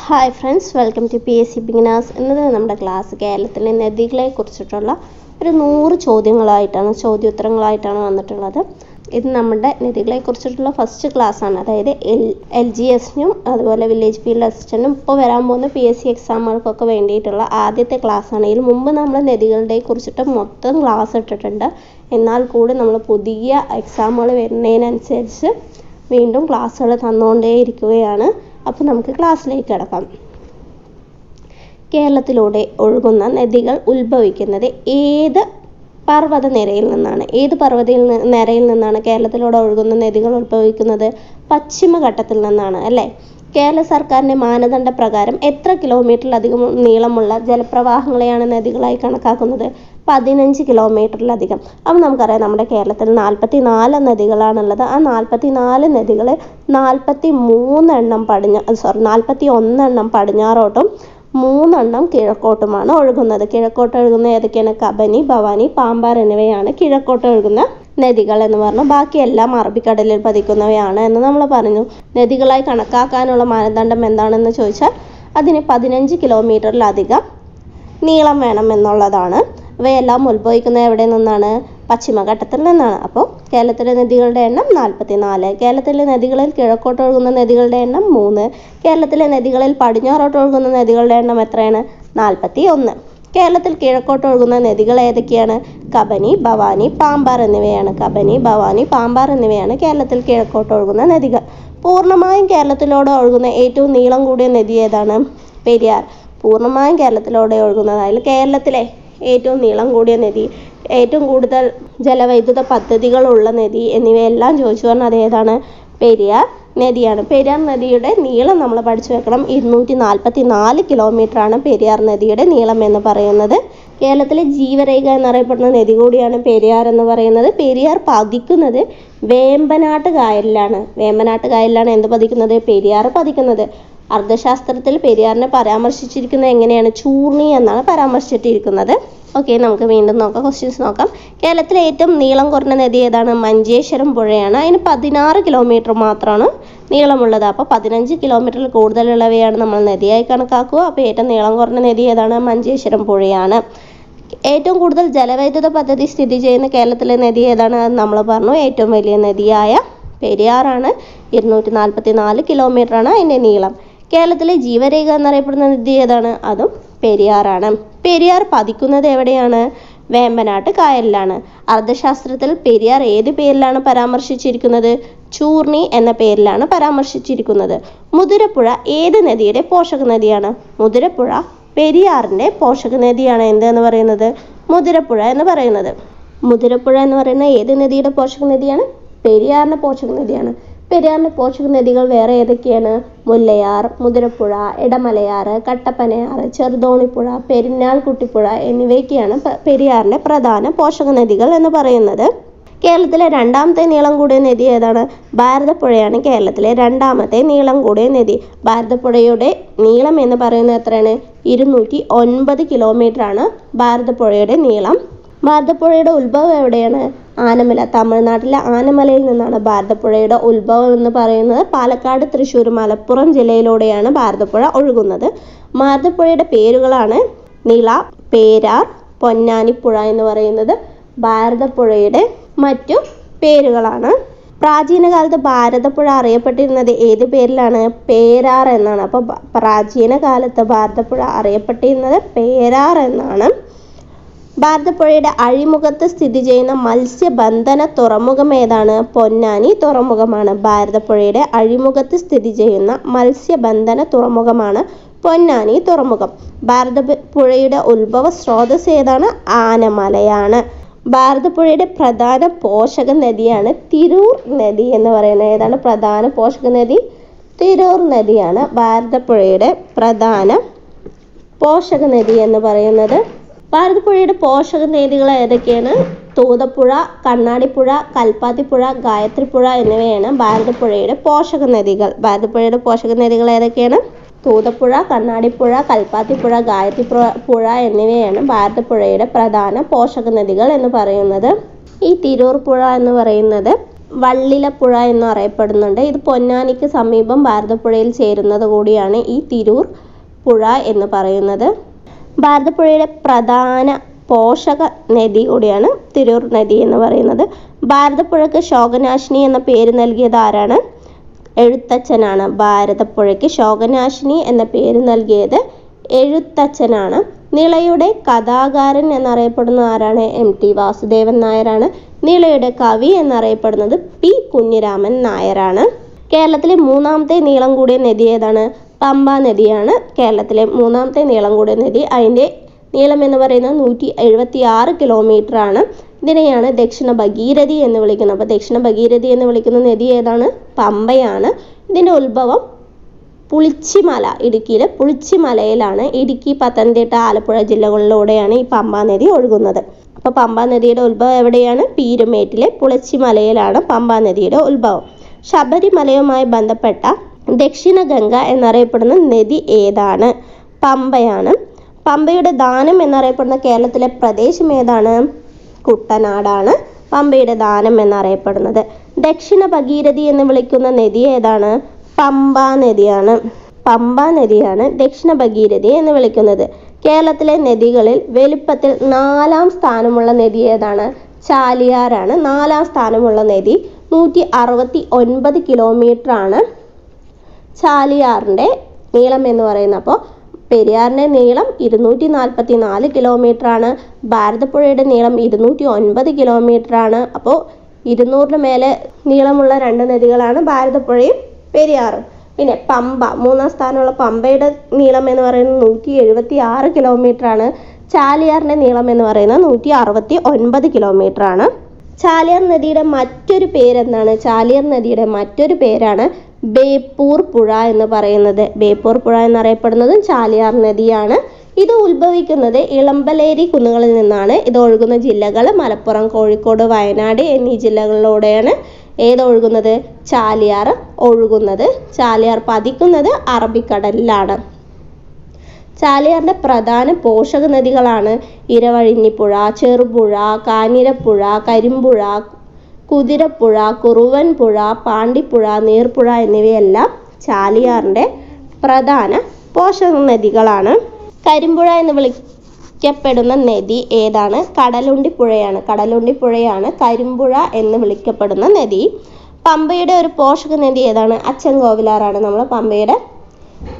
Hi friends, welcome to PSC beginners. ഇന്നത്തെ നമ്മുടെ class കേരളത്തിലെ നദികളെ കുറിച്ചിട്ടുള്ള ഒരു 100 ചോദ്യങ്ങളായിട്ടാണ്, ചോദ്യോത്തരങ്ങളായിട്ടാണ് വന്നിട്ടുള്ളത്. ഇത് നമ്മുടെ നദികളെ കുറിച്ചിട്ടുള്ള ഫസ്റ്റ് ക്ലാസ് ആണ്. അതായത് LGSനും അതുപോലെ വില്ലേജ് ഫീൽഡ് അസിസ്റ്റൻറ്റും ഇപ്പോൾ വരാൻ പോകുന്ന PSC എക്സാമുകൾക്കൊക്കെ വേണ്ടിയിട്ടുള്ള ആദ്യത്തെ ക്ലാസ് ആണ്. ഇതിന് മുമ്പ് നമ്മൾ നദികളുടെ കുറിച്ചിട്ട് മൊത്തം ക്ലാസ് ഇട്ടിട്ടുണ്ട്. എന്നാൽ കൂടി നമ്മൾ പുതിയ എക്സാമുകൾ വരുന്നതിനനുസരിച്ച് വീണ്ടും ക്ലാസ്സുകൾ തന്നുകൊണ്ടേയിരിക്കുകയാണ്. അപ്പോൾ നമുക്ക് ക്ലാസ്സിലേക്ക് കിടക്കാം. കേരളത്തിലൂടെ ഒഴുകുന്ന നദികൾ ഉത്ഭവിക്കുന്നത് ഏത് പർവ്വതനിരയിൽ നിന്നാണ്? ഏത് നിരയിൽ നിന്നാണ് കേരളത്തിലൂടെ ഒഴുകുന്ന നദികൾ ഉത്ഭവിക്കുന്നത്? പശ്ചിമഘട്ടത്തിൽ നിന്നാണ് അല്ലേ? കേരള സർക്കാരിൻ്റെ മാനദണ്ഡ പ്രകാരം എത്ര കിലോമീറ്ററിലധികം നീളമുള്ള ജലപ്രവാഹങ്ങളെയാണ് നദികളായി കണക്കാക്കുന്നത്? 15 കിലോമീറ്ററിലധികം. അപ്പം നമുക്കറിയാം, നമ്മുടെ കേരളത്തിൽ 44 നദികളാണുള്ളത്. ആ 44 നദികൾ 41 എണ്ണം പടിഞ്ഞാറോട്ടും 3 എണ്ണം കിഴക്കോട്ടുമാണ് ഒഴുകുന്നത്. കിഴക്കോട്ട് ഒഴുകുന്ന ഏതൊക്കെയാണ്? കബനി, ഭവാനി, പാമ്പാർ എന്നിവയാണ് കിഴക്കോട്ട് ഒഴുകുന്ന നദികൾ എന്ന് പറഞ്ഞു. ബാക്കിയെല്ലാം അറബിക്കടലിൽ പതിക്കുന്നവയാണ് എന്ന് നമ്മൾ പറഞ്ഞു. നദികളായി കണക്കാക്കാനുള്ള മാനദണ്ഡം എന്താണെന്ന് ചോദിച്ചാൽ അതിന് 15 കിലോമീറ്ററിലധികം നീളം വേണം എന്നുള്ളതാണ്. ഇവയെല്ലാം ഉത്ഭവിക്കുന്നത് എവിടെ നിന്നാണ്? പശ്ചിമഘട്ടത്തിൽ നിന്നാണ്. അപ്പോൾ കേരളത്തിലെ നദികളുടെ എണ്ണം 44. കേരളത്തിലെ നദികളിൽ കിഴക്കോട്ട് ഒഴുകുന്ന നദികളുടെ എണ്ണം 3. കേരളത്തിലെ നദികളിൽ പടിഞ്ഞാറോട്ട് ഒഴുകുന്ന നദികളുടെ എണ്ണം എത്രയാണ്? 41. കേരളത്തിൽ കിഴക്കോട്ട് ഒഴുകുന്ന നദികൾ ഏതൊക്കെയാണ്? കബനി, ഭവാനി, പാമ്പാർ എന്നിവയാണ്. കബനി, ഭവാനി, പാമ്പാർ എന്നിവയാണ് കേരളത്തിൽ കിഴക്കോട്ട് ഒഴുകുന്ന നദികൾ. പൂർണ്ണമായും കേരളത്തിലൂടെ ഒഴുകുന്ന ഏറ്റവും നീളം കൂടിയ നദി ഏതാണ്? പെരിയാർ. പൂർണ്ണമായും കേരളത്തിലൂടെ ഒഴുകുന്നതായാലും കേരളത്തിലെ ഏറ്റവും നീളം കൂടിയ നദി, ഏറ്റവും കൂടുതൽ ജലവൈദ്യുത പദ്ധതികളുള്ള നദി എന്നിവയെല്ലാം ചോദിച്ചു പറഞ്ഞാൽ അത് ഏതാണ്? പെരിയാർ നദിയാണ്. പെരിയാർ നദിയുടെ നീളം നമ്മൾ പഠിച്ചു വെക്കണം. 244 കിലോമീറ്ററാണ് പെരിയാർ നദിയുടെ നീളം എന്ന് പറയുന്നത്. കേരളത്തിലെ ജീവരേഖ എന്നറിയപ്പെടുന്ന നദി കൂടിയാണ് പെരിയാർ എന്ന് പറയുന്നത്. പെരിയാർ പതിക്കുന്നത് വേമ്പനാട്ട് കായലിലാണ്. വേമ്പനാട്ട് കായലിലാണ് എന്ത് പതിക്കുന്നത്? പെരിയാർ പതിക്കുന്നത്. അർത്ഥശാസ്ത്രത്തിൽ പെരിയാറിനെ പരാമർശിച്ചിരിക്കുന്നത് എങ്ങനെയാണ്? ചൂർണി എന്നാണ് പരാമർശിച്ചിരിക്കുന്നത്. ഓക്കെ, നമുക്ക് വീണ്ടും നോക്കാം, ക്വസ്റ്റ്യൻസ് നോക്കാം. കേരളത്തിലെ ഏറ്റവും നീളം കുറഞ്ഞ നദി ഏതാണ്? മഞ്ചേശ്വരം പുഴയാണ്. അതിന് 16 കിലോമീറ്റർ മാത്രമാണ് നീളമുള്ളത്. അപ്പോൾ 15 കിലോമീറ്ററിൽ കൂടുതലുള്ളവയാണ് നമ്മൾ നദിയായി കണക്കാക്കുക. അപ്പോൾ ഏറ്റവും നീളം കുറഞ്ഞ നദി ഏതാണ്? മഞ്ചേശ്വരം പുഴയാണ്. ഏറ്റവും കൂടുതൽ ജലവൈദ്യുത പദ്ധതി സ്ഥിതി ചെയ്യുന്ന കേരളത്തിലെ നദി ഏതാണ്? അത് നമ്മൾ പറഞ്ഞു. ഏറ്റവും വലിയ നദിയായ പെരിയാറാണ്. 244 കിലോമീറ്ററാണ് അതിൻ്റെ നീളം. കേരളത്തിലെ ജീവരേഖ എന്നറിയപ്പെടുന്ന നദി ഏതാണ്? അതും പെരിയാറാണ്. പെരിയാർ പതിക്കുന്നത് എവിടെയാണ്? വേമ്പനാട്ട് കായലിലാണ്. അർത്ഥശാസ്ത്രത്തിൽ പെരിയാർ ഏത് പേരിലാണ് പരാമർശിച്ചിരിക്കുന്നത്? ചൂർണി എന്ന പേരിലാണ് പരാമർശിച്ചിരിക്കുന്നത്. മുതിരപ്പുഴ ഏത് നദിയുടെ പോഷക നദിയാണ്? മുതിരപ്പുഴ പെരിയാറിൻ്റെ പോഷക നദിയാണ്. എന്തെന്ന് പറയുന്നത്? മുതിരപ്പുഴ എന്ന് പറയുന്നത്. മുതിരപ്പുഴ എന്ന് പറയുന്ന ഏത് നദിയുടെ പോഷക നദിയാണ്? പെരിയാറിൻ്റെ പോഷക നദിയാണ്. പെരിയാറിൻ്റെ പോഷക നദികൾ വേറെ ഏതൊക്കെയാണ്? മുല്ലയാർ, മുതിരപ്പുഴ, ഇടമലയാർ, കട്ടപ്പനയാർ, ചെറുതോണിപ്പുഴ, പെരിഞ്ഞാൽകുട്ടിപ്പുഴ എന്നിവയൊക്കെയാണ് പെരിയാറിൻ്റെ പ്രധാന പോഷക നദികൾ എന്ന് പറയുന്നത്. കേരളത്തിലെ രണ്ടാമത്തെ നീളം കൂടിയ നദി ഏതാണ്? ഭാരതപ്പുഴയാണ് കേരളത്തിലെ രണ്ടാമത്തെ നീളം കൂടിയ നദി. ഭാരതപ്പുഴയുടെ നീളം എന്ന് പറയുന്നത് എത്രയാണ്? 209 കിലോമീറ്ററാണ് ഭാരതപ്പുഴയുടെ നീളം. ഭാരതപ്പുഴയുടെ ഉത്ഭവം എവിടെയാണ്? ആനമല. തമിഴ്നാട്ടിലെ ആനമലയിൽ നിന്നാണ് ഭാരതപ്പുഴയുടെ ഉത്ഭവം എന്ന് പറയുന്നത്. പാലക്കാട്, തൃശ്ശൂർ, മലപ്പുറം ജില്ലയിലൂടെയാണ് ഭാരതപ്പുഴ ഒഴുകുന്നത്. ഭാരതപ്പുഴയുടെ പേരുകളാണ് നിള, പേരാർ, പൊന്നാനിപ്പുഴ എന്ന് പറയുന്നത് ഭാരതപ്പുഴയുടെ മറ്റു പേരുകളാണ്. പ്രാചീന കാലത്ത് ഭാരതപ്പുഴ അറിയപ്പെട്ടിരുന്നത് ഏത് പേരിലാണ്? പേരാർ എന്നാണ്. അപ്പോൾ പ്രാചീന കാലത്ത് ഭാരതപ്പുഴ അറിയപ്പെട്ടിരുന്നത് പേരാർ എന്നാണ്. ഭാരതപ്പുഴയുടെ അഴിമുഖത്ത് സ്ഥിതി ചെയ്യുന്ന മത്സ്യബന്ധന തുറമുഖം ഏതാണ്? പൊന്നാനി തുറമുഖമാണ്. ഭാരതപ്പുഴയുടെ അഴിമുഖത്ത് സ്ഥിതി ചെയ്യുന്ന മത്സ്യബന്ധന തുറമുഖമാണ് പൊന്നാനി തുറമുഖം. ഭാരതപ്പുഴയുടെ ഉത്ഭവ സ്രോതസ് ഏതാണ്? ആനമലയാണ്. ഭാരതപ്പുഴയുടെ പ്രധാന പോഷക നദിയാണ് തിരൂർ നദി എന്ന് പറയുന്നത്. ഏതാണ് പ്രധാന പോഷക നദി? തിരൂർ നദിയാണ് ഭാരതപ്പുഴയുടെ പ്രധാന പോഷക നദി എന്ന് പറയുന്നത്. ഭാരതപ്പുഴയുടെ പോഷക നദികൾ ഏതൊക്കെയാണ്? തൂതപ്പുഴ, കണ്ണാടിപ്പുഴ, കൽപ്പാത്തിപ്പുഴ, ഗായത്രിപ്പുഴ എന്നിവയാണ് ഭാരതപ്പുഴയുടെ പോഷക നദികൾ. ഭാരതപ്പുഴയുടെ പോഷക നദികൾ ഏതൊക്കെയാണ്? തൂതപ്പുഴ, കണ്ണാടിപ്പുഴ, കൽപ്പാത്തിപ്പുഴ, ഗായത്രിപ്പുഴ എന്നിവയാണ് ഭാരതപ്പുഴയുടെ പ്രധാന പോഷക നദികൾ എന്ന് പറയുന്നത്. ഈ തിരൂർ പുഴ എന്ന് പറയുന്നത് വള്ളിലപ്പുഴ എന്ന് അറിയപ്പെടുന്നുണ്ട്. ഇത് പൊന്നാനിക്ക് സമീപം ഭാരതപ്പുഴയിൽ ചേരുന്നത് കൂടിയാണ് ഈ തിരൂർ പുഴ എന്ന് പറയുന്നത്. ഭാരതപ്പുഴയുടെ പ്രധാന പോഷക നദി കൂടിയാണ് തിരൂർ നദി എന്ന് പറയുന്നത്. ഭാരതപ്പുഴയ്ക്ക് ശോകനാശിനി എന്ന പേര് നൽകിയത് ആരാണ്? എഴുത്തച്ഛനാണ്. ഭാരതപ്പുഴയ്ക്ക് ശോകനാശിനി എന്ന പേര് നൽകിയത് എഴുത്തച്ഛനാണ്. നിളയുടെ കഥാകാരൻ എന്നറിയപ്പെടുന്ന ആരാണ്? MT വാസുദേവൻ നായരാണ്. നിളയുടെ കവി എന്നറിയപ്പെടുന്നത് P കുഞ്ഞിരാമൻ നായരാണ്. കേരളത്തിലെ മൂന്നാമത്തെ നീളം കൂടിയ നദി ഏതാണ്? പമ്പ നദിയാണ് കേരളത്തിലെ മൂന്നാമത്തെ നീളം കൂടിയ നദി. അതിൻ്റെ നീളം എന്ന് പറയുന്നത് 176 കിലോമീറ്റർ ആണ്. ഇതിനെയാണ് ദക്ഷിണ ഭഗീരഥി എന്ന് വിളിക്കുന്നത്. അപ്പോൾ ദക്ഷിണ ഭഗീരഥി എന്ന് വിളിക്കുന്ന നദി ഏതാണ്? പമ്പയാണ്. ഇതിൻ്റെ ഉത്ഭവം പുളിച്ചിമല, ഇടുക്കിയിലെ പുളിച്ചിമലയിലാണ്. ഇടുക്കി, പത്തനംതിട്ട, ആലപ്പുഴ ജില്ലകളിലൂടെയാണ് ഈ പമ്പാ നദി ഒഴുകുന്നത്. അപ്പോൾ പമ്പാ നദിയുടെ ഉത്ഭവം എവിടെയാണ്? പീരുമേട്ടിലെ പുളിച്ചിമലയിലാണ് പമ്പാ നദിയുടെ ഉത്ഭവം. ശബരിമലയുമായി ബന്ധപ്പെട്ട ദക്ഷിണ ഗംഗ എന്നറിയപ്പെടുന്ന നദി ഏതാണ്? പമ്പയാണ്. പമ്പയുടെ ദാനം എന്നറിയപ്പെടുന്ന കേരളത്തിലെ പ്രദേശം ഏതാണ്? കുട്ടനാടാണ് പമ്പയുടെ ദാനം എന്നറിയപ്പെടുന്നത്. ദക്ഷിണ ഭഗീരഥി എന്ന് വിളിക്കുന്ന നദി ഏതാണ്? പമ്പാ നദിയാണ്. പമ്പാ നദിയാണ് ദക്ഷിണ ഭഗീരഥി എന്ന് വിളിക്കുന്നത്. കേരളത്തിലെ നദികളിൽ വലുപ്പത്തിൽ 4ാം സ്ഥാനമുള്ള നദി ഏതാണ്? ചാലിയാറാണ് 4ാം സ്ഥാനമുള്ള നദി. 169 കിലോമീറ്റർ ആണ് ചാലിയാറിൻ്റെ നീളം എന്ന് പറയുന്നത്. അപ്പോൾ പെരിയാറിൻ്റെ നീളം 244 കിലോമീറ്റർ ആണ്. ഭാരതപ്പുഴയുടെ നീളം 209 കിലോമീറ്റർ ആണ്. അപ്പോൾ 200-ന് മേലെ നീളമുള്ള 2 നദികളാണ് ഭാരതപ്പുഴയും പെരിയാറും. പിന്നെ പമ്പ, 3ാം സ്ഥാനമുള്ള പമ്പയുടെ നീളം എന്ന് പറയുന്നത് 176 കിലോമീറ്റർ ആണ്. ചാലിയാറിൻ്റെ നീളം എന്ന് പറയുന്നത് 169 കിലോമീറ്റർ ആണ്. ചാലിയാർ നദിയുടെ മറ്റൊരു പേരെന്താണ്? ചാലിയാർ നദിയുടെ മറ്റൊരു പേരാണ് ബേപ്പൂർ പുഴ എന്ന് പറയുന്നത്. ബേപ്പൂർ പുഴ എന്നറിയപ്പെടുന്നതും ചാലിയാർ നദിയാണ്. ഇത് ഉത്ഭവിക്കുന്നത് ഇളമ്പലേരി കുന്നുകളിൽ നിന്നാണ്. ഇത് ഒഴുകുന്ന ജില്ലകൾ മലപ്പുറം, കോഴിക്കോട്, വയനാട് എന്നീ ജില്ലകളിലൂടെയാണ് ഏതൊഴുകുന്നത്? ചാലിയാർ ഒഴുകുന്നത്. ചാലിയാർ പതിക്കുന്നത് അറബിക്കടലിലാണ്. ചാലിയാറിൻ്റെ പ്രധാന പോഷക നദികളാണ് ഇരവഴിഞ്ഞിപ്പുഴ, ചെറുപുഴ, കാഞ്ഞിരപ്പുഴ, കരിമ്പുഴ, കുതിരപ്പുഴ, കുറുവൻപുഴ, പാണ്ടിപ്പുഴ, നീർപ്പുഴ എന്നിവയെല്ലാം ചാലിയാറിൻ്റെ പ്രധാന പോഷക നദികളാണ്. കരിമ്പുഴ എന്ന് വിളിക്കപ്പെടുന്ന നദി ഏതാണ്? കടലുണ്ടിപ്പുഴയാണ്. കടലുണ്ടിപ്പുഴയാണ് കരിമ്പുഴ എന്ന് വിളിക്കപ്പെടുന്ന നദി. പമ്പയുടെ ഒരു പോഷക നദി ഏതാണ്? അച്ചൻകോവിലാറാണ്. നമ്മൾ പമ്പയുടെ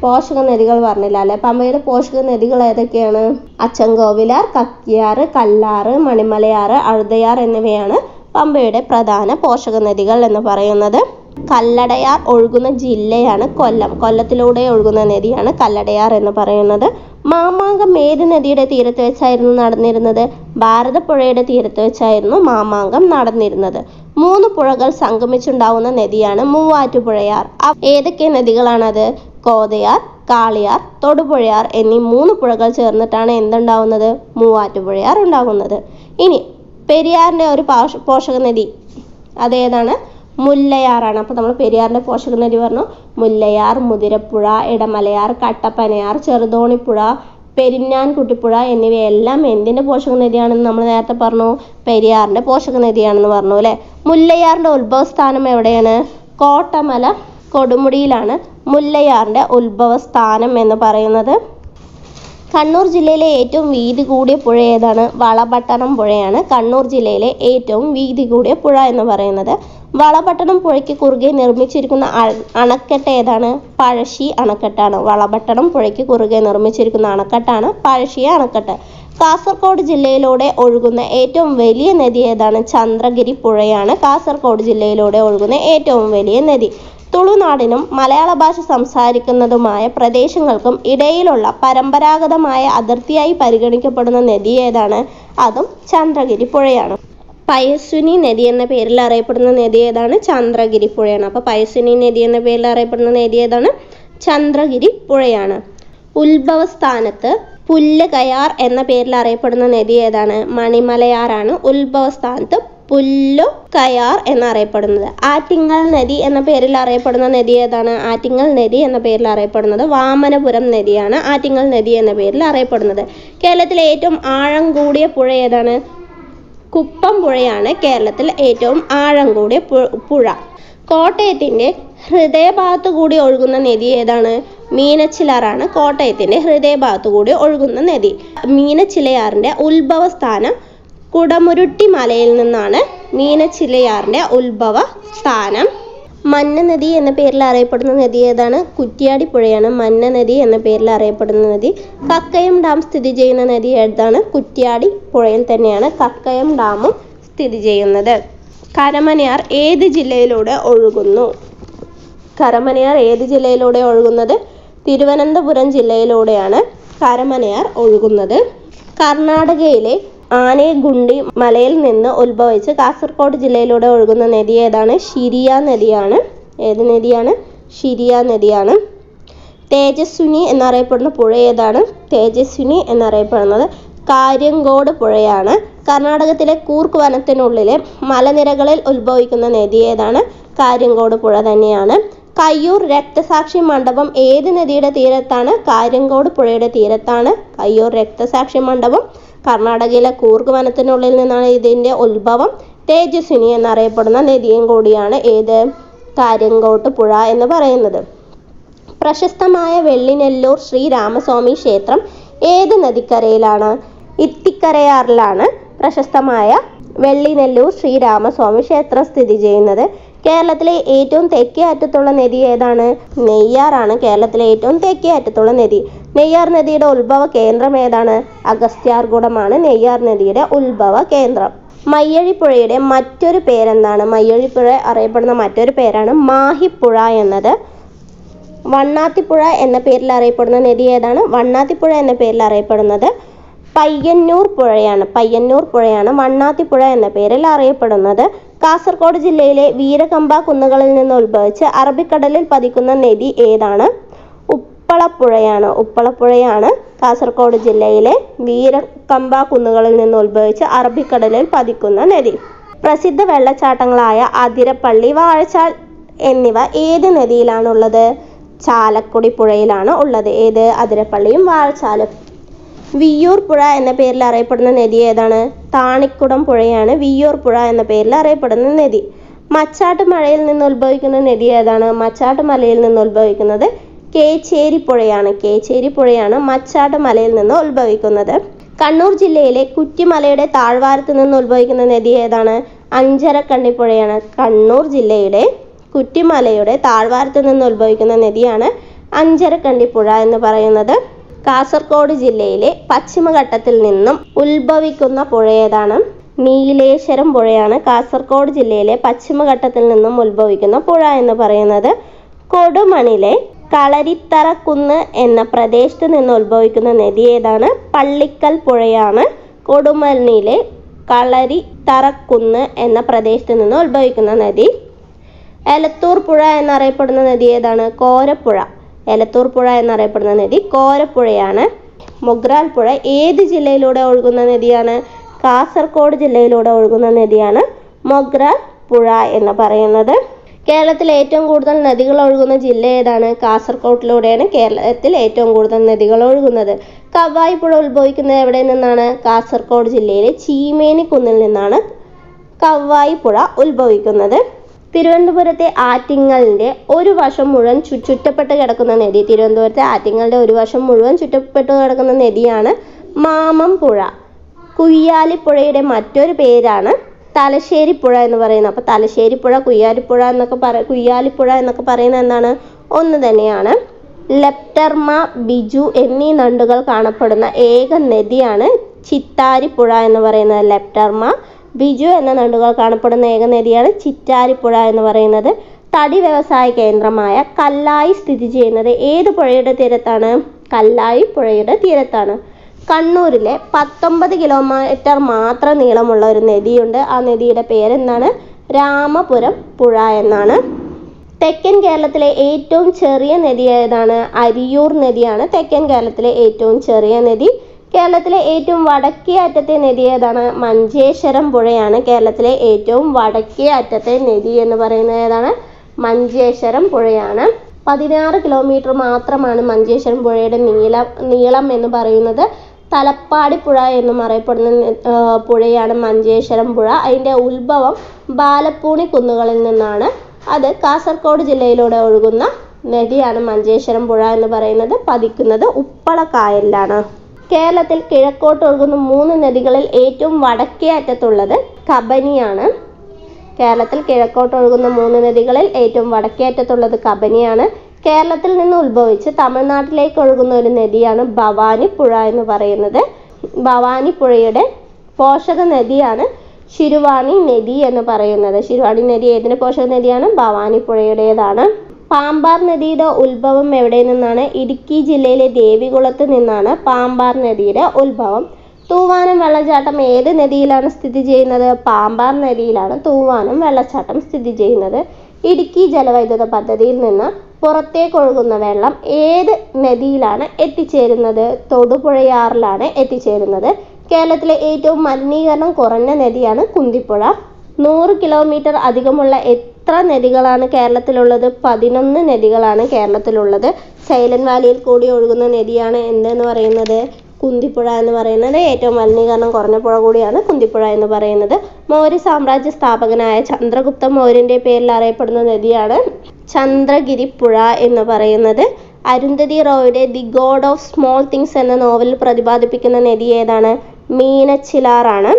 പോഷക നദികൾ പറഞ്ഞില്ല അല്ലേ? പമ്പയുടെ പോഷക നദികൾ ഏതൊക്കെയാണ്? അച്ചൻകോവിലാർ, കക്കിയാറ്, കല്ലാറ്, മണിമലയാറ്, അഴുതയാർ എന്നിവയാണ് പമ്പയുടെ പ്രധാന പോഷക നദികൾ എന്ന് പറയുന്നത്. കല്ലടയാർ ഒഴുകുന്ന ജില്ലയാണ് കൊല്ലം. കൊല്ലത്തിലൂടെ ഒഴുകുന്ന നദിയാണ് കല്ലടയാർ എന്ന് പറയുന്നത്. മാമാങ്കം ഏത് നദിയുടെ തീരത്ത് വെച്ചായിരുന്നു നടന്നിരുന്നത്? ഭാരതപ്പുഴയുടെ തീരത്ത് വെച്ചായിരുന്നു മാമാങ്കം നടന്നിരുന്നത്. 3 പുഴകൾ സംഗമിച്ചുണ്ടാവുന്ന നദിയാണ് മൂവാറ്റുപുഴയാർ. ഏതൊക്കെ നദികളാണത്? കോതയാർ, കാളിയാർ, തൊടുപുഴയാർ എന്നീ 3 പുഴകൾ ചേർന്നിട്ടാണ് എന്തുണ്ടാവുന്നത്? മൂവാറ്റുപുഴയാർ ഉണ്ടാകുന്നത്. ഇനി പെരിയാറിൻ്റെ ഒരു പോഷക നദി അതേതാണ്? മുല്ലയാറാണ്. അപ്പോൾ നമ്മൾ പെരിയാറിൻ്റെ പോഷക നദി പറഞ്ഞു. മുല്ലയാർ, മുതിരപ്പുഴ, ഇടമലയാർ, കട്ടപ്പനയാർ, ചെറുതോണിപ്പുഴ, പെരിഞ്ഞാൻകുട്ടിപ്പുഴ എന്നിവയെല്ലാം എന്തിൻ്റെ പോഷക നദിയാണെന്ന് നമ്മൾ നേരത്തെ പറഞ്ഞു? പെരിയാറിൻ്റെ പോഷക നദിയാണെന്ന് പറഞ്ഞു അല്ലേ? മുല്ലയാറിൻ്റെ ഉത്ഭവസ്ഥാനം എവിടെയാണ്? കോട്ടമല കൊടുമുടിയിലാണ് മുല്ലയാറിൻ്റെ ഉത്ഭവസ്ഥാനം എന്ന് പറയുന്നത്. കണ്ണൂർ ജില്ലയിലെ ഏറ്റവും വീതി കൂടിയ പുഴ ഏതാണ്? വളപട്ടണം പുഴയാണ് കണ്ണൂർ ജില്ലയിലെ ഏറ്റവും വീതി കൂടിയ പുഴ എന്ന് പറയുന്നത്. വളപട്ടണം പുഴയ്ക്ക് കുറുകെ നിർമ്മിച്ചിരിക്കുന്ന അണക്കെട്ട് ഏതാണ്? പഴശ്ശി അണക്കെട്ടാണ്. വളപട്ടണം പുഴയ്ക്ക് കുറുകെ നിർമ്മിച്ചിരിക്കുന്ന അണക്കെട്ടാണ് പഴശ്ശി അണക്കെട്ട്. കാസർഗോഡ് ജില്ലയിലൂടെ ഒഴുകുന്ന ഏറ്റവും വലിയ നദി ഏതാണ്? ചന്ദ്രഗിരി പുഴയാണ് കാസർഗോഡ് ജില്ലയിലൂടെ ഒഴുകുന്ന ഏറ്റവും വലിയ നദി. തുളുനാടിനും മലയാള ഭാഷ സംസാരിക്കുന്നതുമായ പ്രദേശങ്ങൾക്കും ഇടയിലുള്ള പരമ്പരാഗതമായ അതിർത്തിയായി പരിഗണിക്കപ്പെടുന്ന നദി ഏതാണ്? അതും ചന്ദ്രഗിരി പുഴയാണ്. പയസ്വിനി നദി എന്ന പേരിൽ അറിയപ്പെടുന്ന നദി ഏതാണ്? ചന്ദ്രഗിരി പുഴയാണ്. അപ്പോൾ പയസ്വിനി നദി എന്ന പേരിൽ അറിയപ്പെടുന്ന നദി ഏതാണ്? ചന്ദ്രഗിരി പുഴയാണ്. ഉത്ഭവസ്ഥാനത്ത് പുല്ലുകയാർ എന്ന പേരിൽ അറിയപ്പെടുന്ന നദി ഏതാണ്? മണിമലയാറാണ് ഉത്ഭവസ്ഥാനത്ത് പുല്ലുകയാർ എന്നറിയപ്പെടുന്നത്. ആറ്റിങ്ങൽ നദി എന്ന പേരിൽ അറിയപ്പെടുന്ന നദി ഏതാണ്? ആറ്റിങ്ങൽ നദി എന്ന പേരിൽ അറിയപ്പെടുന്നത് വാമനപുരം നദിയാണ് ആറ്റിങ്ങൽ നദി എന്ന പേരിൽ അറിയപ്പെടുന്നത്. കേരളത്തിലെ ഏറ്റവും ആഴം കൂടിയ പുഴ ഏതാണ്? കുപ്പം പുഴയാണ് കേരളത്തിൽ ഏറ്റവും ആഴം കൂടിയ പുഴ. കോട്ടയത്തിൻ്റെ ഹൃദയഭാഗത്തു കൂടി ഒഴുകുന്ന നദി ഏതാണ്? മീനച്ചിലാറാണ് കോട്ടയത്തിൻ്റെ ഹൃദയഭാഗത്തു കൂടി ഒഴുകുന്ന നദി. മീനച്ചിലയാറിൻ്റെ ഉത്ഭവസ്ഥാനം കുടമുരുട്ടി മലയിൽ നിന്നാണ് മീനച്ചിലയാറിൻ്റെ ഉത്ഭവ സ്ഥാനം. മന്ന നദി എന്ന പേരിൽ അറിയപ്പെടുന്ന നദി ഏതാണ്? കുറ്റ്യാടി പുഴയാണ് മന്ന നദി എന്ന പേരിൽ അറിയപ്പെടുന്ന നദി. കക്കയം ഡാം സ്ഥിതി ചെയ്യുന്ന നദി ഏതാണ്? കുറ്റ്യാടി പുഴയിൽ തന്നെയാണ് കക്കയം ഡാമും സ്ഥിതി ചെയ്യുന്നത്. കരമനയാർ ഏത് ജില്ലയിലൂടെ ഒഴുകുന്നു? കരമനയാർ ഏത് ജില്ലയിലൂടെ ഒഴുകുന്നത്? തിരുവനന്തപുരം ജില്ലയിലൂടെയാണ് കരമനയാർ ഒഴുകുന്നത്. കർണാടകയിലെ ആനെഗുണ്ടി മലയിൽ നിന്ന് ഉത്ഭവിച്ച് കാസർഗോഡ് ജില്ലയിലൂടെ ഒഴുകുന്ന നദി ഏതാണ്? ശിരിയ നദിയാണ്. ഏത് നദിയാണ്? ശിരിയ നദിയാണ്. തേജസ്വിനി എന്നറിയപ്പെടുന്ന പുഴ ഏതാണ്? തേജസ്വിനി എന്നറിയപ്പെടുന്നത് കാര്യങ്കോട് പുഴയാണ്. കർണാടകത്തിലെ കൂർഗ് വനത്തിനുള്ളിലെ മലനിരകളിൽ ഉത്ഭവിക്കുന്ന നദി ഏതാണ്? കാര്യങ്കോട് പുഴ തന്നെയാണ്. കയ്യൂർ രക്തസാക്ഷി മണ്ഡപം ഏത് നദിയുടെ തീരത്താണ്? കാര്യങ്കോട് പുഴയുടെ തീരത്താണ് കയ്യൂർ രക്തസാക്ഷി മണ്ഡപം. കർണാടകയിലെ കൂർഗ് വനത്തിനുള്ളിൽ നിന്നാണ് ഇതിൻ്റെ ഉത്ഭവം. തേജസ്വിനി എന്നറിയപ്പെടുന്ന നദിയും കൂടിയാണ് ഏത്? കാര്യങ്കോട്ട് പുഴ എന്ന് പറയുന്നത്. പ്രശസ്തമായ വെള്ളിനെല്ലൂർ ശ്രീ രാമസ്വാമി ക്ഷേത്രം ഏത് നദിക്കരയിലാണ്? ഇത്തിക്കരയാറിലാണ് പ്രശസ്തമായ വെള്ളിനെല്ലൂർ ശ്രീ രാമസ്വാമി ക്ഷേത്രം സ്ഥിതി ചെയ്യുന്നത്. കേരളത്തിലെ ഏറ്റവും തെക്കേ അറ്റത്തുള്ള നദി ഏതാണ്? നെയ്യാറാണ് കേരളത്തിലെ ഏറ്റവും തെക്കേ അറ്റത്തുള്ള നദി. നെയ്യാർ നദിയുടെ ഉത്ഭവ കേന്ദ്രം ഏതാണ്? അഗസ്ത്യാർകൂടമാണ് നെയ്യാർ നദിയുടെ ഉത്ഭവ കേന്ദ്രം. മയ്യഴിപ്പുഴയുടെ മറ്റൊരു പേരെന്താണ്? മയ്യഴിപ്പുഴ അറിയപ്പെടുന്ന മറ്റൊരു പേരാണ് മാഹിപ്പുഴ എന്നത്. വണ്ണാത്തിപ്പുഴ എന്ന പേരിൽ അറിയപ്പെടുന്ന നദി ഏതാണ്? വണ്ണാത്തിപ്പുഴ എന്ന പേരിൽ അറിയപ്പെടുന്നത് പയ്യന്നൂർ പുഴയാണ്. പയ്യന്നൂർ പുഴയാണ് വണ്ണാത്തിപ്പുഴ എന്ന പേരിൽ അറിയപ്പെടുന്നത്. കാസർഗോഡ് ജില്ലയിലെ വീരകമ്പ കുന്നുകളിൽ നിന്ന് ഉത്ഭവിച്ച് അറബിക്കടലിൽ പതിക്കുന്ന നദി ഏതാണ്? ഉപ്പളപ്പുഴയാണ്. ഉപ്പളപ്പുഴയാണ് കാസർഗോഡ് ജില്ലയിലെ വീരകമ്പ കുന്നുകളിൽ നിന്ന് ഉത്ഭവിച്ച് അറബിക്കടലിൽ പതിക്കുന്ന നദി. പ്രസിദ്ധ വെള്ളച്ചാട്ടങ്ങളായ അതിരപ്പള്ളി, വാഴച്ചാൽ എന്നിവ ഏത് നദിയിലാണുള്ളത്? ചാലക്കുടി പുഴയിലാണ് ഉള്ളത്. ഏത്? അതിരപ്പള്ളിയും വാഴച്ചാലും. വിയ്യൂർ പുഴ എന്ന പേരിൽ അറിയപ്പെടുന്ന നദി ഏതാണ്? താണിക്കുടം പുഴയാണ് വിയ്യൂർ പുഴ എന്ന പേരിൽ അറിയപ്പെടുന്ന നദി. മച്ചാട്ട് മലയിൽ നിന്ന് ഉത്ഭവിക്കുന്ന നദി ഏതാണ്? മച്ചാട്ട് മലയിൽ നിന്ന് ഉത്ഭവിക്കുന്നത് കേച്ചേരി പുഴയാണ്. കേച്ചേരി പുഴയാണ് മച്ചാട്ട് മലയിൽ നിന്ന് ഉത്ഭവിക്കുന്നത്. കണ്ണൂർ ജില്ലയിലെ കുറ്റിമലയുടെ താഴ്വാരത്ത് നിന്ന് ഉത്ഭവിക്കുന്ന നദി ഏതാണ്? അഞ്ചരക്കണ്ണി പുഴയാണ്. കണ്ണൂർ ജില്ലയുടെ കുറ്റിമലയുടെ താഴ്വാരത്ത് നിന്ന് ഉത്ഭവിക്കുന്ന നദിയാണ് അഞ്ചരക്കണ്ണി പുഴ എന്ന് പറയുന്നത്. കാസർഗോഡ് ജില്ലയിലെ പശ്ചിമഘട്ടത്തിൽ നിന്നും ഉത്ഭവിക്കുന്ന പുഴ ഏതാണ്? നീലേശ്വരം പുഴയാണ് കാസർഗോഡ് ജില്ലയിലെ പശ്ചിമഘട്ടത്തിൽ നിന്നും ഉത്ഭവിക്കുന്ന പുഴ എന്ന് പറയുന്നത്. കൊടുമണിലെ കളരിത്തറക്കുന്ന് എന്ന പ്രദേശത്ത് നിന്ന് ഉത്ഭവിക്കുന്ന നദി ഏതാണ്? പള്ളിക്കൽ പുഴയാണ്. കൊടുമണിലെ കളരിത്തറക്കുന്ന് എന്ന പ്രദേശത്ത് നിന്ന് ഉത്ഭവിക്കുന്ന നദി. എലത്തൂർ പുഴ എന്നറിയപ്പെടുന്ന നദി ഏതാണ്? കോരപ്പുഴ. എലത്തൂർ പുഴ എന്നറിയപ്പെടുന്ന നദി കോരപ്പുഴയാണ്. മൊഗ്രാൽ പുഴ ഏത് ജില്ലയിലൂടെ ഒഴുകുന്ന നദിയാണ്? കാസർഗോഡ് ജില്ലയിലൂടെ ഒഴുകുന്ന നദിയാണ് മൊഗ്രാൽ പുഴ എന്ന് പറയുന്നത്. കേരളത്തിൽ ഏറ്റവും കൂടുതൽ നദികൾ ഒഴുകുന്ന ജില്ല ഏതാണ്? കാസർഗോഡിലൂടെയാണ് കേരളത്തിൽ ഏറ്റവും കൂടുതൽ നദികൾ ഒഴുകുന്നത്. കവായി പുഴ ഉത്ഭവിക്കുന്നത് എവിടെ നിന്നാണ്? കാസർഗോഡ് ജില്ലയിലെ ചീമേനി കുന്നിൽ നിന്നാണ് കവായി പുഴ ഉത്ഭവിക്കുന്നത്. തിരുവനന്തപുരത്തെ ആറ്റിങ്ങലിൻ്റെ ഒരു വശം മുഴുവൻ ചുറ്റപ്പെട്ട് കിടക്കുന്ന നദി. തിരുവനന്തപുരത്തെ ആറ്റിങ്ങലിൻ്റെ ഒരു വശം മുഴുവൻ ചുറ്റപ്പെട്ട് കിടക്കുന്ന നദിയാണ് മാമം പുഴ. കുയ്യാലിപ്പുഴയുടെ മറ്റൊരു പേരാണ് തലശ്ശേരി പുഴ എന്ന് പറയുന്നത്. അപ്പോൾ തലശ്ശേരി പുഴ, കുയ്യാലിപ്പുഴ എന്നൊക്കെ പറയുന്നത് എന്താണ്? ഒന്ന് തന്നെയാണ്. ലെപ്റ്റർമ, ബിജു എന്നീ നണ്ടുകൾ കാണപ്പെടുന്ന ഏക നദിയാണ് ചിത്താരിപ്പുഴ എന്ന് പറയുന്നത്. ലെപ്റ്റർമ, ബിജു എന്ന നണ്ടുകൾ കാണപ്പെടുന്ന ഏക നദിയാണ് ചിറ്റാരിപ്പുഴ എന്ന് പറയുന്നത്. തടി വ്യവസായ കേന്ദ്രമായ കല്ലായി സ്ഥിതി ചെയ്യുന്നത് ഏത് പുഴയുടെ തീരത്താണ്? കല്ലായി പുഴയുടെ തീരത്താണ്. കണ്ണൂരിലെ 19 കിലോമീറ്റർ മാത്രം നീളമുള്ള ഒരു നദിയുണ്ട്. ആ നദിയുടെ പേരെന്താണ്? രാമപുരം പുഴ എന്നാണ്. തെക്കൻ കേരളത്തിലെ ഏറ്റവും ചെറിയ നദി ഏതാണ്? അരിയൂർ നദിയാണ് തെക്കൻ കേരളത്തിലെ ഏറ്റവും ചെറിയ നദി. കേരളത്തിലെ ഏറ്റവും വടക്കേ അറ്റത്തെ നദി ഏതാണ്? മഞ്ചേശ്വരം പുഴയാണ് കേരളത്തിലെ ഏറ്റവും വടക്കേ അറ്റത്തെ നദി എന്ന് പറയുന്നത് ഏതാണ്? മഞ്ചേശ്വരം പുഴയാണ്. 16 കിലോമീറ്റർ മാത്രമാണ് മഞ്ചേശ്വരം പുഴയുടെ നീളം എന്ന് പറയുന്നത്. തലപ്പാടിപ്പുഴ എന്നും അറിയപ്പെടുന്ന പുഴയാണ് മഞ്ചേശ്വരം പുഴ. അതിൻ്റെ ഉത്ഭവം ബാലപ്പൂണി കുന്നുകളിൽ നിന്നാണ്. അത് കാസർഗോഡ് ജില്ലയിലൂടെ ഒഴുകുന്ന നദിയാണ് മഞ്ചേശ്വരം പുഴ എന്ന് പറയുന്നത്. പതിക്കുന്നത് ഉപ്പള കായലിലാണ്. കേരളത്തിൽ കിഴക്കോട്ട് ഒഴുകുന്ന 3 നദികളിൽ ഏറ്റവും വടക്കേ അറ്റത്തുള്ളത് കബനിയാണ്. കേരളത്തിൽ കിഴക്കോട്ട് ഒഴുകുന്ന 3 നദികളിൽ ഏറ്റവും വടക്കേ അറ്റത്തുള്ളത് കബനിയാണ്. കേരളത്തിൽ നിന്ന് ഉത്ഭവിച്ച് തമിഴ്നാട്ടിലേക്ക് ഒഴുകുന്ന ഒരു നദിയാണ് ഭവാനിപ്പുഴ എന്ന് പറയുന്നത്. ഭവാനിപ്പുഴയുടെ പോഷക നദിയാണ് ശിരുവാണി നദി എന്ന് പറയുന്നത്. ശിരുവാണി നദി ഏതിൻ്റെ പോഷക നദിയാണ്? ഭവാനിപ്പുഴയുടേതാണ്. പാമ്പാർ നദിയുടെ ഉത്ഭവം എവിടെ നിന്നാണ്? ഇടുക്കി ജില്ലയിലെ ദേവികുളത്ത് നിന്നാണ് പാമ്പാർ നദിയുടെ ഉത്ഭവം. തൂവാനം വെള്ളച്ചാട്ടം ഏത് നദിയിലാണ് സ്ഥിതി ചെയ്യുന്നത്? പാമ്പാർ നദിയിലാണ് തൂവാനം വെള്ളച്ചാട്ടം സ്ഥിതി ചെയ്യുന്നത്. ഇടുക്കി ജലവൈദ്യുത പദ്ധതിയിൽ നിന്ന് പുറത്തേക്ക് ഒഴുകുന്ന വെള്ളം ഏത് നദിയിലാണ് എത്തിച്ചേരുന്നത്? തൊടുപുഴയാറിലാണ് എത്തിച്ചേരുന്നത്. കേരളത്തിലെ ഏറ്റവും മലിനീകരണം കുറഞ്ഞ നദിയാണ് കുന്തിപ്പുഴ. 100 കിലോമീറ്റർ അധികമുള്ള എത്ര നദികളാണ് കേരളത്തിലുള്ളത്? 11 നദികളാണ് കേരളത്തിലുള്ളത്. സൈലന്റ് വാലിയിൽ കൂടി ഒഴുകുന്ന നദിയാണ് എന്തെന്ന് പറയുന്നത്? കുന്തിപ്പുഴ എന്ന് പറയുന്നത്. ഏറ്റവും മലിനീകരണം കുറഞ്ഞ പുഴ കൂടിയാണ് കുന്തിപ്പുഴ എന്ന് പറയുന്നത്. മൗര്യ സാമ്രാജ്യ സ്ഥാപകനായ ചന്ദ്രഗുപ്ത മൗര്യൻ്റെ പേരിൽ അറിയപ്പെടുന്ന നദിയാണ് ചന്ദ്രഗിരിപ്പുഴ എന്ന് പറയുന്നത്. അരുന്ധതി റോയുടെ the god of small things എന്ന നോവലിൽ പ്രതിപാദിപ്പിക്കുന്ന നദി ഏതാണ്? മീനച്ചിലാറാണ്.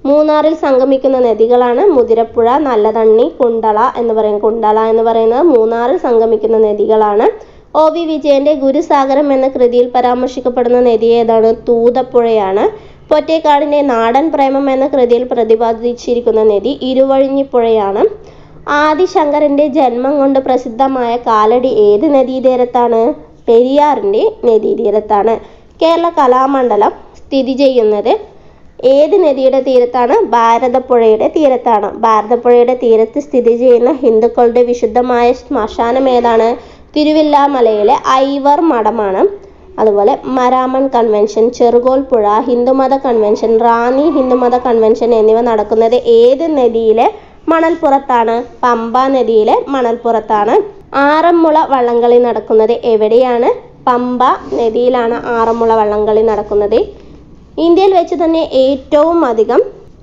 മൂന്നാറിൽ സംഗമിക്കുന്ന നദികളാണ് മുതിരപ്പുഴ, നല്ലതണ്ണി, കുണ്ടള എന്ന് പറയും. കുണ്ടള എന്ന് പറയുന്നത് മൂന്നാറിൽ സംഗമിക്കുന്ന നദികളാണ്. OV വിജയന്റെ ഗുരുസാഗരം എന്ന കൃതിയിൽ പരാമർശിക്കപ്പെടുന്ന നദി ഏതാണ്? തൂതപ്പുഴയാണ്. പൊറ്റേക്കാടിന്റെ നാടൻ പ്രേമം എന്ന കൃതിയിൽ പ്രതിപാദിച്ചിരിക്കുന്ന നദി ഇരുവഴിഞ്ഞിപ്പുഴയാണ്. ആദിശങ്കരന്റെ ജന്മം കൊണ്ട് പ്രസിദ്ധമായ കാലടി ഏത് നദീതീരത്താണ്? പെരിയാറിന്റെ നദീതീരത്താണ്. കേരള കലാമണ്ഡലം സ്ഥിതി ചെയ്യുന്നത് ഏത് നദിയുടെ തീരത്താണ്? ഭാരതപ്പുഴയുടെ തീരത്താണ്. ഭാരതപ്പുഴയുടെ തീരത്ത് സ്ഥിതി ചെയ്യുന്ന ഹിന്ദുക്കളുടെ വിശുദ്ധമായ ശ്മശാനം ഏതാണ്? തിരുവില്ലാമലയിലെ ഐവർ മഠമാണ്. അതുപോലെ മരാമൺ കൺവെൻഷൻ, ചെറുകോൽ പുഴ ഹിന്ദുമത കൺവെൻഷൻ, റാന്നി ഹിന്ദുമത കൺവെൻഷൻ എന്നിവ നടക്കുന്നത് ഏത് നദിയിലെ മണൽപ്പുറത്താണ്? പമ്പ നദിയിലെ മണൽപ്പുറത്താണ്. ആറന്മുള വള്ളംകളി നടക്കുന്നത് എവിടെയാണ്? പമ്പ നദിയിലാണ് ആറന്മുള വള്ളംകളി നടക്കുന്നത്. ഇന്ത്യയിൽ വെച്ച് തന്നെ ഏറ്റവും അധികം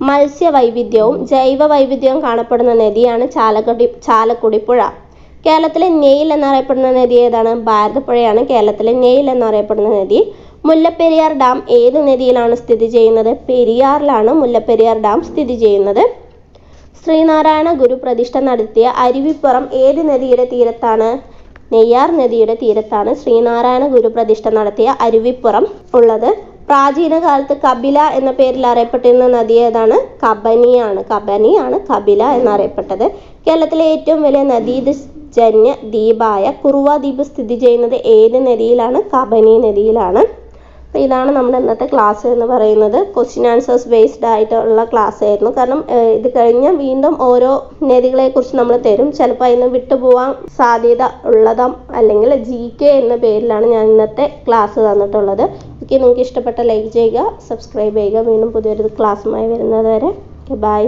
മത്സ്യവൈവിധ്യവും ജൈവ വൈവിധ്യവും കാണപ്പെടുന്ന നദിയാണ് ചാലക്കുടി പുഴ. കേരളത്തിലെ നെയിൽ എന്നറിയപ്പെടുന്ന നദി ഏതാണ്? ഭാരതപ്പുഴയാണ് കേരളത്തിലെ നെയിൽ എന്നറിയപ്പെടുന്ന നദി. മുല്ലപ്പെരിയാർ ഡാം ഏത് നദിയിലാണ് സ്ഥിതി ചെയ്യുന്നത്? പെരിയാറിലാണ് മുല്ലപ്പെരിയാർ ഡാം സ്ഥിതി ചെയ്യുന്നത്. ശ്രീനാരായണ ഗുരു പ്രതിഷ്ഠ നടത്തിയ അരുവിപ്പുറം ഏത് നദിയുടെ തീരത്താണ്? നെയ്യാർ നദിയുടെ തീരത്താണ് ശ്രീനാരായണ ഗുരു പ്രതിഷ്ഠ നടത്തിയ അരുവിപ്പുറം ഉള്ളത്. പ്രാചീന കാലത്ത് കപില എന്ന പേരിൽ അറിയപ്പെട്ടിരുന്ന നദി ഏതാണ്? കബനിയാണ്. കബനിയാണ് കപില എന്നറിയപ്പെട്ടത്. കേരളത്തിലെ ഏറ്റവും വലിയ നദീജന്യ ദ്വീപായ കുറുവ ദ്വീപ് സ്ഥിതി ചെയ്യുന്നത് ഏത് നദിയിലാണ്? കബനി നദിയിലാണ്. അപ്പോൾ ഇതാണ് നമ്മുടെ ഇന്നത്തെ ക്ലാസ് എന്ന് പറയുന്നത്. ക്വസ്റ്റ്യൻ ആൻസേഴ്സ് ബേസ്ഡ് ആയിട്ടുള്ള ക്ലാസ് ആയിരുന്നു. കാരണം ഇത് കഴിഞ്ഞാൽ വീണ്ടും ഓരോ നദികളെക്കുറിച്ച് നമ്മൾ തരും. ചിലപ്പോൾ അതിന് വിട്ടുപോകാൻ സാധ്യത ഉള്ളതും അല്ലെങ്കിൽ GK എന്ന പേരിലാണ് ഞാൻ ഇന്നത്തെ ക്ലാസ് തന്നിട്ടുള്ളത്. ഓക്കെ, നിങ്ങൾക്ക് ഇഷ്ടപ്പെട്ട ലൈക്ക് ചെയ്യുക, സബ്സ്ക്രൈബ് ചെയ്യുക. വീണ്ടും പുതിയൊരു ക്ലാസ്സുമായി വരുന്നത് വരെ ബൈ.